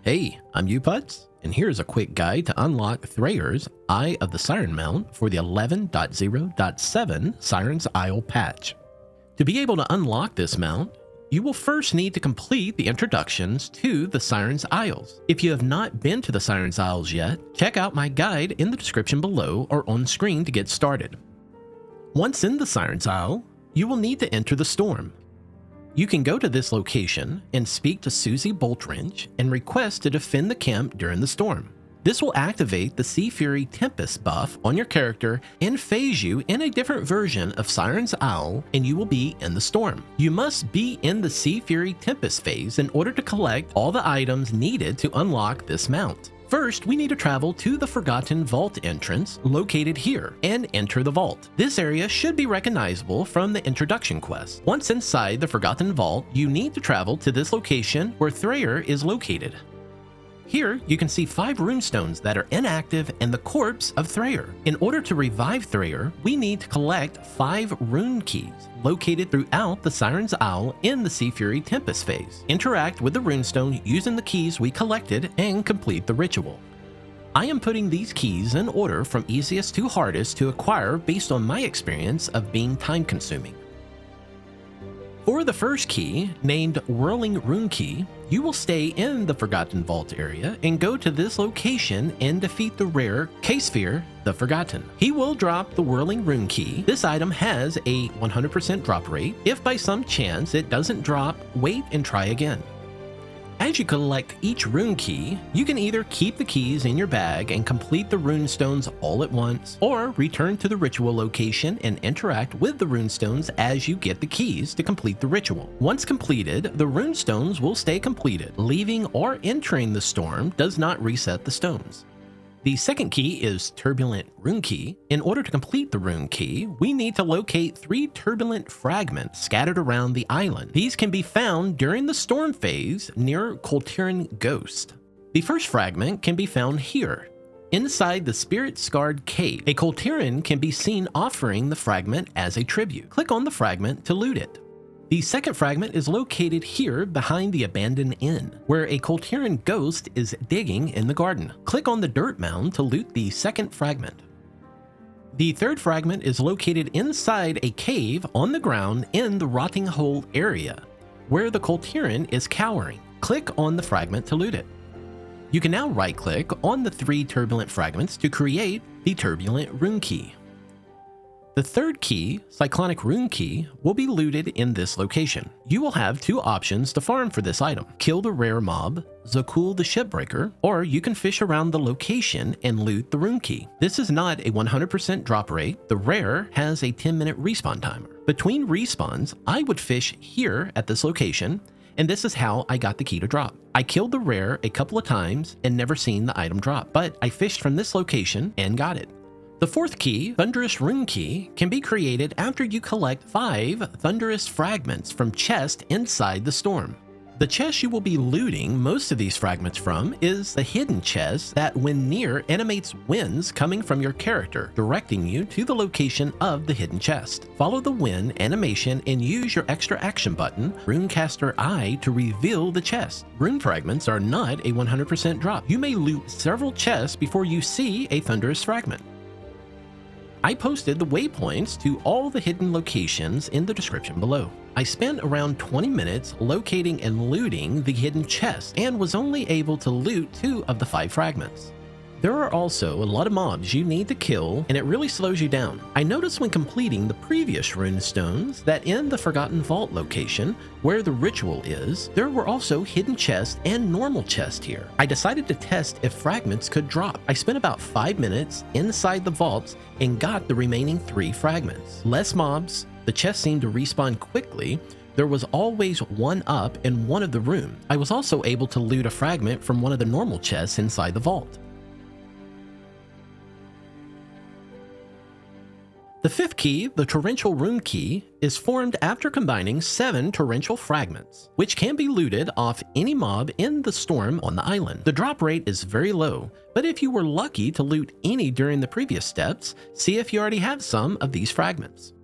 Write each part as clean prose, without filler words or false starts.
Hey, I'm Uputz, and here's a quick guide to unlock Thrayir's Eye of the Siren Mount for the 11.0.7 Siren's Isle patch. To be able to unlock this mount, you will first need to complete the introductions to the Siren's Isles. If you have not been to the Siren's Isles yet, check out my guide in the description below or on screen to get started. Once in the Siren's Isle, you will need to enter the storm. You can go to this location and speak to Susie Boltwrench and request to defend the camp during the storm. This will activate the Seafury Tempest buff on your character and phase you in a different version of Siren's Isle, and you will be in the storm. You must be in the Seafury Tempest phase in order to collect all the items needed to unlock this mount. First, we need to travel to the Forgotten Vault entrance located here and enter the vault. This area should be recognizable from the introduction quest. Once inside the Forgotten Vault, you need to travel to this location where Thrayir is located. Here, you can see 5 runestones that are inactive and the corpse of Thrayir. In order to revive Thrayir, we need to collect 5 Runekeys located throughout the Siren's Isle in the Seafury Tempest phase. Interact with the runestone using the keys we collected and complete the ritual. I am putting these keys in order from easiest to hardest to acquire based on my experience of being time-consuming. For the first key, named Whirling Runekey, you will stay in the Forgotten Vault area and go to this location and defeat the rare Seafury the Forgotten. He will drop the Whirling Runekey. This item has a 100% drop rate. If by some chance it doesn't drop, wait and try again. As you collect each rune key, you can either keep the keys in your bag and complete the runestones all at once, or return to the ritual location and interact with the runestones as you get the keys to complete the ritual. Once completed, the runestones will stay completed. Leaving or entering the storm does not reset the stones. The second key is Turbulent Runekey. In order to complete the rune key, we need to locate 3 turbulent fragments scattered around the island. These can be found during the storm phase near Torrential Ghost. The first fragment can be found here, inside the Spirit-Scarred Cave. A Torrential can be seen offering the fragment as a tribute. Click on the fragment to loot it. The second fragment is located here behind the abandoned inn, where a Torrential ghost is digging in the garden. Click on the dirt mound to loot the second fragment. The third fragment is located inside a cave on the ground in the Rotting Hole area, where the Torrential is cowering. Click on the fragment to loot it. You can now right-click on the 3 turbulent fragments to create the Turbulent Runekey. The third key, Cyclonic Runekey, will be looted in this location. You will have 2 options to farm for this item. Kill the rare mob, Zakul the Shipbreaker, or you can fish around the location and loot the Runekey. This is not a 100% drop rate. The rare has a 10-minute respawn timer. Between respawns, I would fish here at this location, and this is how I got the key to drop. I killed the rare a couple of times and never seen the item drop, but I fished from this location and got it. The fourth key, Thunderous Runekey, can be created after you collect 5 Thunderous Fragments from chests inside the storm. The chest you will be looting most of these fragments from is the hidden chest that when near animates winds coming from your character, directing you to the location of the hidden chest. Follow the wind animation and use your extra action button, Runecaster Eye, to reveal the chest. Rune fragments are not a 100% drop. You may loot several chests before you see a Thunderous Fragment. I posted the waypoints to all the hidden locations in the description below. I spent around 20 minutes locating and looting the hidden chest and was only able to loot 2 of the 5 fragments. There are also a lot of mobs you need to kill, and it really slows you down. I noticed when completing the previous runestones that in the Forgotten Vault location, where the ritual is, there were also hidden chests and normal chests here. I decided to test if fragments could drop. I spent about 5 minutes inside the vaults and got the remaining 3 fragments. Less mobs, the chests seemed to respawn quickly. There was always one up in one of the rooms. I was also able to loot a fragment from one of the normal chests inside the vault. The fifth key, the Torrential Runekey, is formed after combining 7 torrential fragments, which can be looted off any mob in the storm on the island. The drop rate is very low, but if you were lucky to loot any during the previous steps, see if you already have some of these fragments.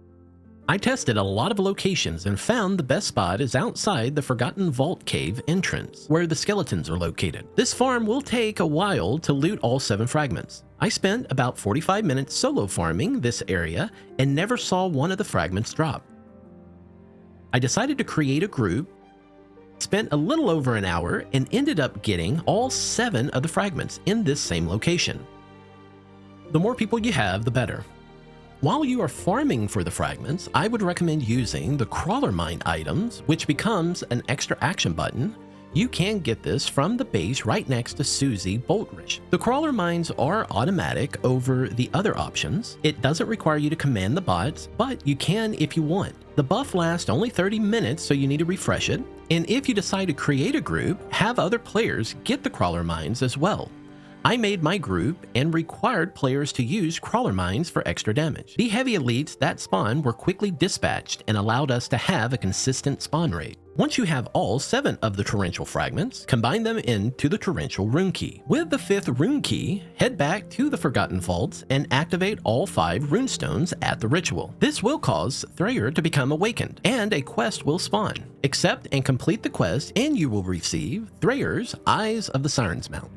I tested a lot of locations and found the best spot is outside the Forgotten Vault Cave entrance, where the skeletons are located. This farm will take a while to loot all 7 fragments. I spent about 45 minutes solo farming this area and never saw one of the fragments drop. I decided to create a group, spent a little over an hour, and ended up getting all 7 of the fragments in this same location. The more people you have, the better. While you are farming for the fragments, I would recommend using the crawler mine items, which becomes an extra action button. You can get this from the base right next to Susie Boltrish. The crawler mines are automatic over the other options. It doesn't require you to command the bots, but you can if you want. The buff lasts only 30 minutes, so you need to refresh it. And if you decide to create a group, have other players get the crawler mines as well. I made my group and required players to use crawler mines for extra damage. The heavy elites that spawn were quickly dispatched and allowed us to have a consistent spawn rate. Once you have all 7 of the torrential fragments, combine them into the Torrential Runekey. With the 5th rune key, head back to the Forgotten Vaults and activate all 5 runestones at the ritual. This will cause Thrayir to become awakened, and a quest will spawn. Accept and complete the quest, and you will receive Thrayir's Eyes of the Siren Mount.